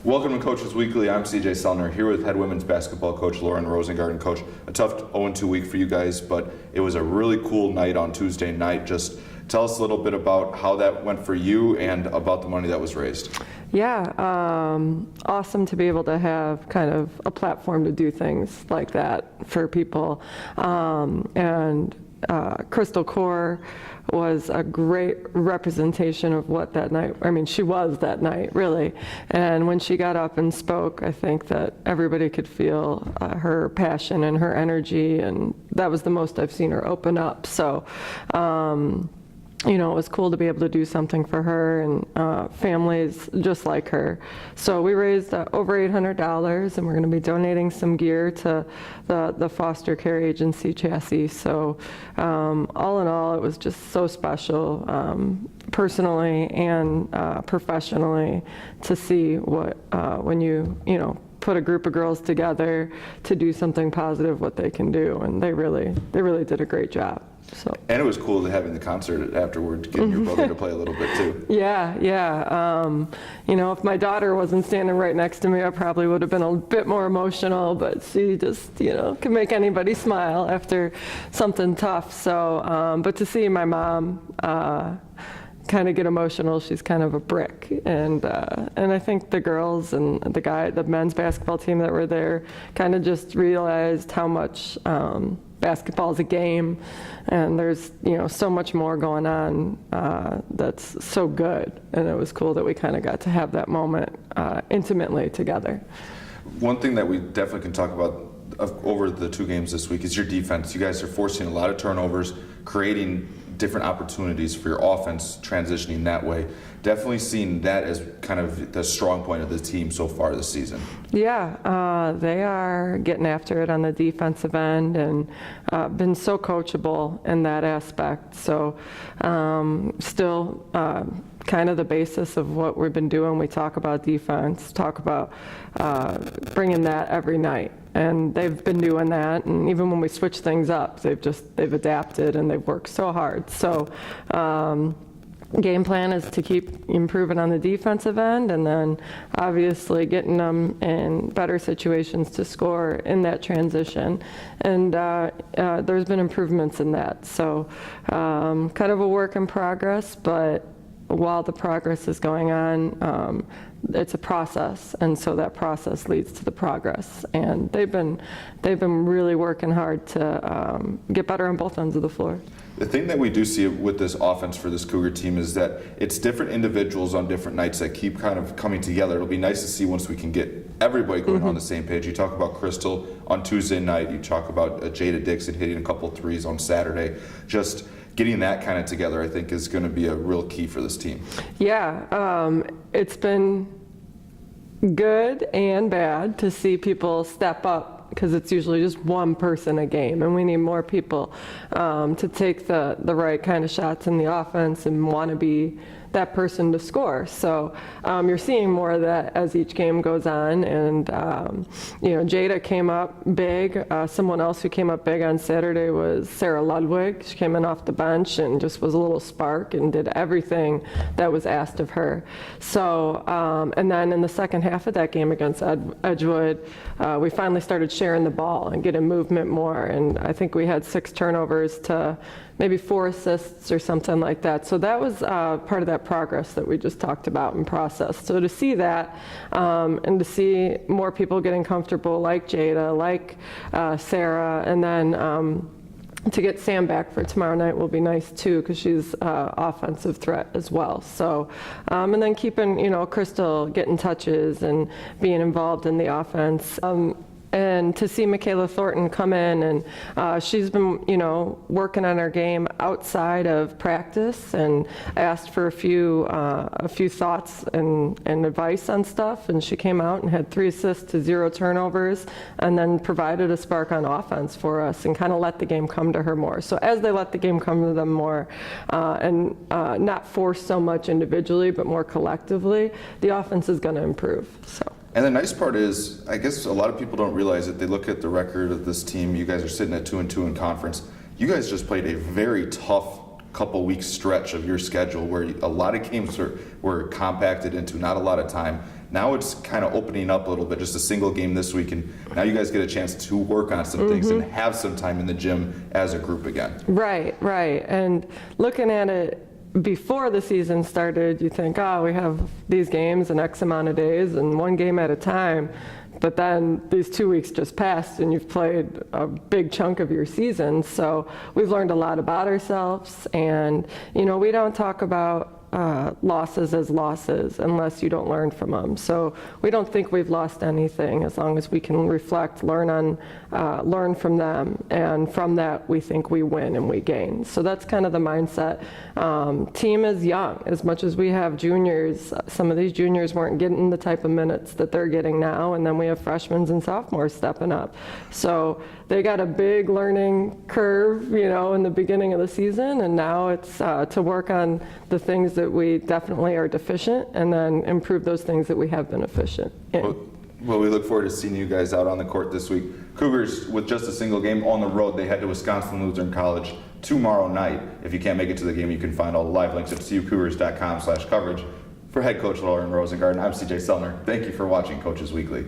Welcome to Coaches Weekly. I'm CJ Sellner here with head women's basketball coach Lauren Rosengarten. Coach, a tough 0-2 week for you guys, but it was a really cool night on Tuesday night. Just tell us a little bit about how that went for you and about the money that was raised. Yeah, awesome to be able to have kind of a platform to do things like that for people. Crystal Core was a great representation of what that night, she was that night, really. And when she got up and spoke, I think that everybody could feel her passion and her energy, and that was the most I've seen her open up. So, it was cool to be able to do something for her and families just like her. So we raised over $800, and we're going to be donating some gear to the foster care agency chassis. So all in all, it was just so special, personally and professionally, to see what when you put a group of girls together to do something positive, what they can do, and they really did a great job. So. And it was cool to having the concert afterward, getting your brother to play a little bit too. Yeah. If my daughter wasn't standing right next to me, I probably would have been a bit more emotional, but she just, can make anybody smile after something tough. So, but to see my mom kind of get emotional, she's kind of a brick, and I think the girls and the men's basketball team that were there kind of just realized how much basketball is a game, and there's so much more going on that's so good, and it was cool that we kind of got to have that moment intimately together. One thing that we definitely can talk about over the two games this week is your defense. You guys are forcing a lot of turnovers, creating different opportunities for your offense, transitioning that way. Definitely seen that as kind of the strong point of the team so far this season. Yeah, they are getting after it on the defensive end, and been so coachable in that aspect. So still kind of the basis of what we've been doing. We talk about defense, talk about bringing that every night. And they've been doing that, and even when we switch things up, they've adapted and they've worked so hard. So game plan is to keep improving on the defensive end, and then obviously getting them in better situations to score in that transition. And there's been improvements in that. So kind of a work in progress, but while the progress is going on, it's a process, and so that process leads to the progress. And they've been really working hard to get better on both ends of the floor. The thing that we do see with this offense for this Cougar team is that it's different individuals on different nights that keep kind of coming together. It'll be nice to see once we can get everybody going on the same page. You talk about Crystal on Tuesday night. You talk about Jada Dixon hitting a couple threes on Saturday. Just getting that kind of together, I think, is going to be a real key for this team. Yeah, it's been good and bad to see people step up, because it's usually just one person a game, and we need more people to take the right kind of shots in the offense and want to be that person to score. So you're seeing more of that as each game goes on, and Jada came up big. Someone else who came up big on Saturday was Sarah Ludwig. She came in off the bench and just was a little spark and did everything that was asked of her. So and then in the second half of that game against Edgewood, we finally started sharing the ball and getting movement more, and I think we had 6 turnovers to maybe 4 assists or something like that. So that was part of that progress that we just talked about in process. So to see that, and to see more people getting comfortable, like Jada, like Sarah, and then to get Sam back for tomorrow night will be nice too, because she's offensive threat as well. So, and then keeping, Crystal getting touches and being involved in the offense. And to see Michaela Thornton come in, and she's been, working on her game outside of practice, and asked for a few thoughts and advice on stuff. And she came out and had 3 assists to 0 turnovers, and then provided a spark on offense for us, and kind of let the game come to her more. So as they let the game come to them more, and not force so much individually, but more collectively, the offense is going to improve. So. And the nice part is, I guess a lot of people don't realize it. They look at the record of this team. You guys are sitting at 2-2 in conference. You guys just played a very tough couple weeks stretch of your schedule where a lot of games were compacted into not a lot of time. Now it's kind of opening up a little bit, just a single game this week, and now you guys get a chance to work on some things and have some time in the gym as a group again. Right. And looking at it before the season started, you think, oh, we have these games in X amount of days and one game at a time. But then these 2 weeks just passed and you've played a big chunk of your season. So we've learned a lot about ourselves. And, we don't talk about losses as losses unless you don't learn from them. So we don't think we've lost anything as long as we can reflect, learn from them, and from that we think we win and we gain. So that's kind of the mindset. Team is young. As much as we have juniors, some of these juniors weren't getting the type of minutes that they're getting now, and then we have freshmen and sophomores stepping up. So they got a big learning curve, in the beginning of the season, and now it's to work on the things that we definitely are deficient and then improve those things that we have been efficient in. Well, we look forward to seeing you guys out on the court this week. Cougars, with just a single game on the road, they head to Wisconsin Lutheran College tomorrow night. If you can't make it to the game, you can find all the live links at cucougars.com/coverage. For head coach Lauren Rosengarten, I'm CJ Sellner. Thank you for watching Coaches Weekly.